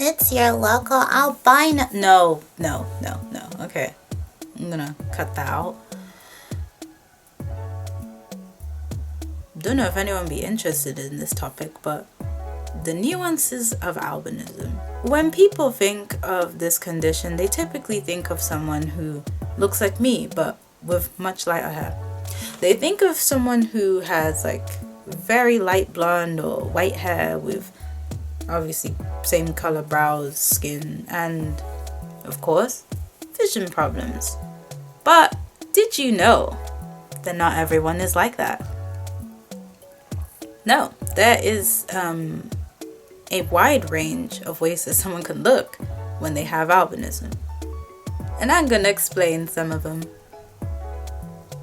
It's your local albino. No. Okay. I'm gonna cut that out. Don't know if anyone be interested in this topic, but the nuances of albinism. When people think of this condition, they typically think of someone who looks like me, but with much lighter hair. They think of someone who has like very light blonde or white hair with obviously same color brows, skin, and of course, vision problems. But did you know that not everyone is like that? No, there is a wide range of ways that someone can look when they have albinism. And I'm gonna explain some of them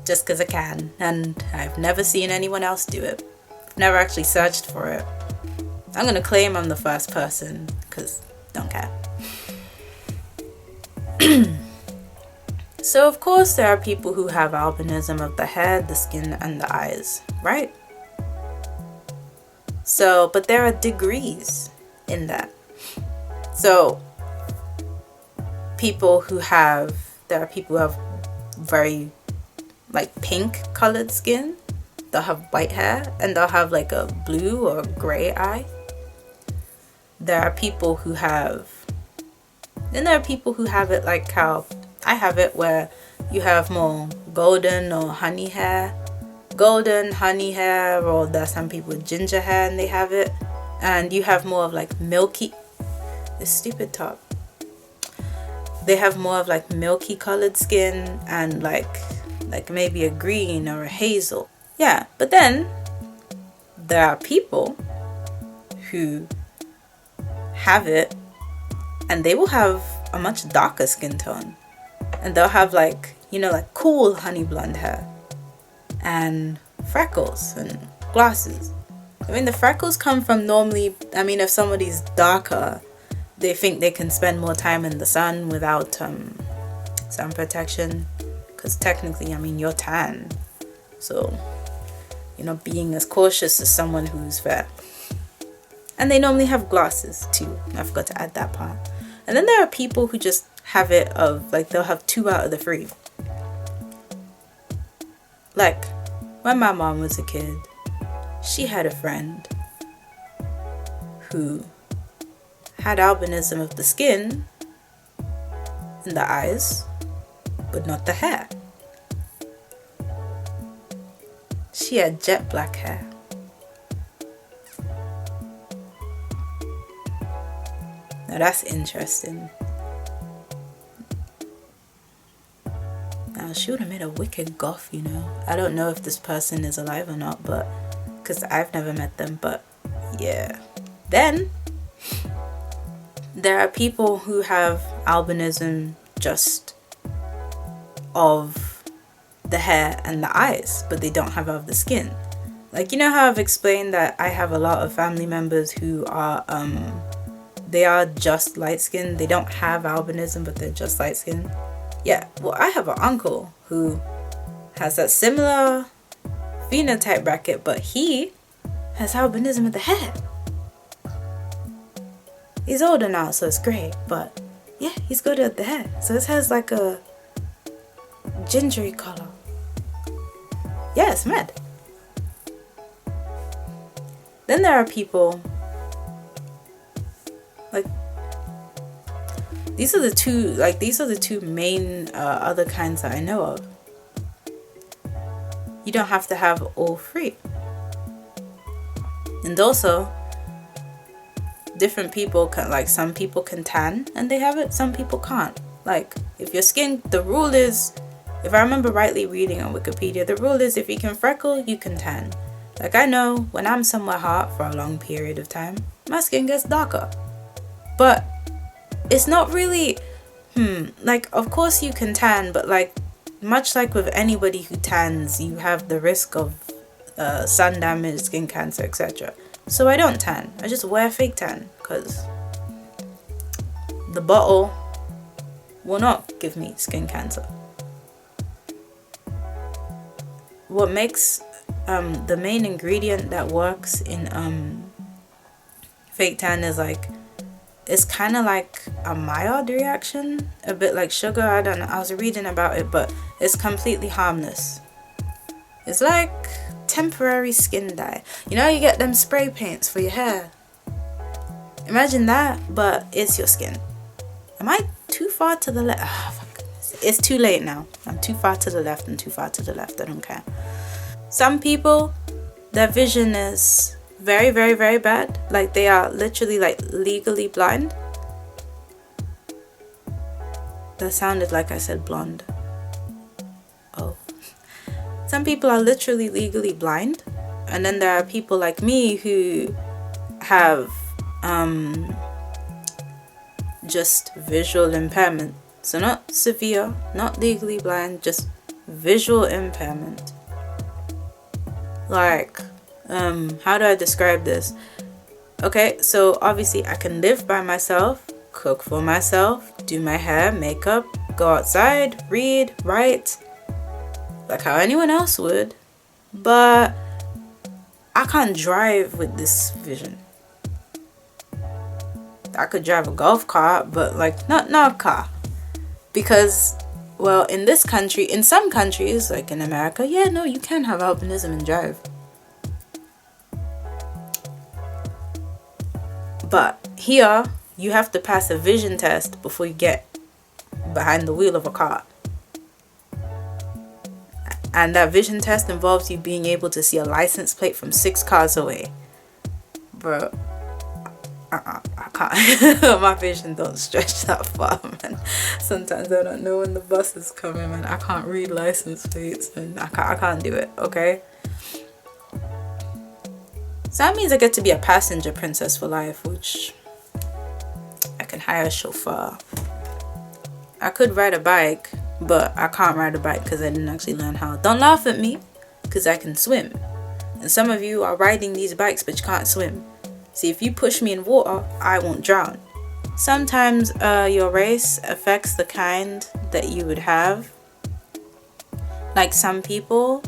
just because I can, and I've never seen anyone else do it. I've never actually searched for it. I'm gonna claim I'm the first person because don't care. So of course there are people who have albinism of the head, the skin, and the eyes, right? So, but there are degrees in that. So there are people who have very like pink colored skin. They'll have white hair and they'll have like a blue or gray eye. There are people who have it like how I have it, where you have more golden or honey hair. Golden, honey hair, or there's some people with ginger hair and they have it. And you have more of like milky, this stupid top. They have more of like milky colored skin and like maybe a green or a hazel. Yeah, but then there are people who have it and they will have a much darker skin tone. And they'll have like cool honey blonde hair and freckles and glasses. I mean, the freckles come from if somebody's darker, they think they can spend more time in the sun without sun protection. Because technically, you're tan. So, you're not being as cautious as someone who's fair. And they normally have glasses too. I forgot to add that part. And then there are people who just have it of like they'll have 2 out of the 3. Like when my mom was a kid, she had a friend who had albinism of the skin and the eyes, but not the hair. She had jet black hair. Now that's interesting. Now she would have made a wicked goth, I don't know if this person is alive or not, but because I've never met them, but yeah. Then there are people who have albinism just of the hair and the eyes, but they don't have of the skin. Like, how I've explained that I have a lot of family members who are they are just light skinned. They don't have albinism, but they're just light skinned. Yeah, well, I have an uncle who has that similar phenotype bracket, but he has albinism of the hair. He's older now, so it's great, but yeah, he's good at the hair. So this has like a gingery color. Yeah, it's mad. Then there are people like these are the two main other kinds that I know of. You don't have to have all 3. And also different people can, like, some people can tan and they have it, some people can't. Like, if your skin, the rule is, if I remember rightly reading on Wikipedia, the rule is if you can freckle, you can tan. Like, I know when I'm somewhere hot for a long period of time, my skin gets darker. But it's not really, like, of course you can tan, but like, much like with anybody who tans, you have the risk of sun damage, skin cancer, etc. So I don't tan. I just wear fake tan because the bottle will not give me skin cancer. What makes the main ingredient that works in fake tan is like it's kind of like a mild reaction, a bit like sugar. I don't know, I was reading about it, but it's completely harmless. It's like temporary skin dye. You know, you get them spray paints for your hair. Imagine that, but it's your skin. Am I too far to the left? Oh, fuck. It's too late now. I'm too far to the left and too far to the left. I don't care. Some people, their vision is very, very, very bad. Like they are literally like legally blind. That sounded like I said blonde. Oh. Some people are literally legally blind. And then there are people like me who have just visual impairment. So not severe, not legally blind, just visual impairment. Like, how do I describe this? Okay, so obviously I can live by myself, cook for myself, do my hair, makeup, go outside, read, write, like how anyone else would. But I can't drive with this vision. I could drive a golf cart, but like not a car. Because, well, in this country, in some countries, like in America, yeah, no, you can have albinism and drive. But here, you have to pass a vision test before you get behind the wheel of a car. And that vision test involves you being able to see a license plate from 6 cars away. Bro, I can't. My vision don't stretch that far, man. Sometimes I don't know when the bus is coming, man. I can't read license plates, and I can't do it, okay? So that means I get to be a passenger princess for life, which I can hire a chauffeur. I could ride a bike, but I can't ride a bike because I didn't actually learn how. Don't laugh at me, because I can swim. And some of you are riding these bikes, but you can't swim. See, if you push me in water, I won't drown. Sometimes your race affects the kind that you would have. Like some people,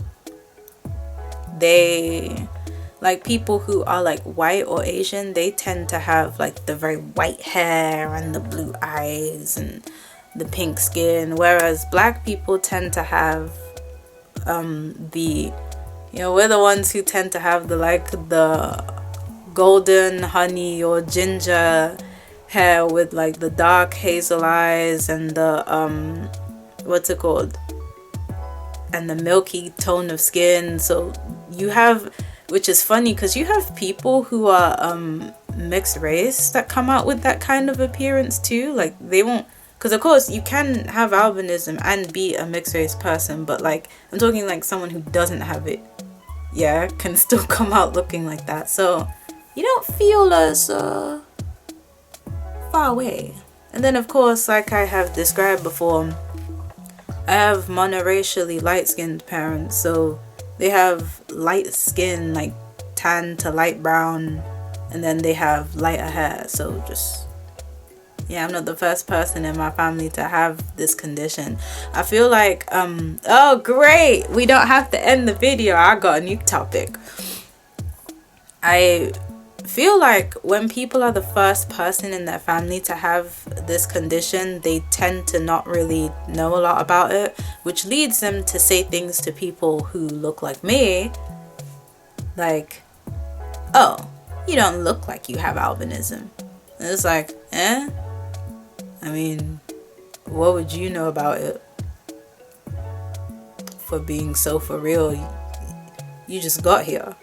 like people who are like white or Asian, they tend to have like the very white hair and the blue eyes and the pink skin. Whereas black people tend to have we're the ones who tend to have the golden honey or ginger hair with like the dark hazel eyes and the and the milky tone of skin. So you have, which is funny because you have people who are mixed race that come out with that kind of appearance too. Like they won't, because of course you can have albinism and be a mixed race person, but like I'm talking like someone who doesn't have it, yeah, can still come out looking like that. So you don't feel as far away. And then of course, like I have described before, I have monoracially light-skinned parents, so they have light skin, like tan to light brown, and then they have lighter hair. So just, yeah, I'm not the first person in my family to have this condition. I feel like oh great, we don't have to end the video, I got a new topic. I feel like when people are the first person in their family to have this condition, they tend to not really know a lot about it, which leads them to say things to people who look like me, like, oh, you don't look like you have albinism. And it's like, I mean, what would you know about it? For being so for real, you just got here.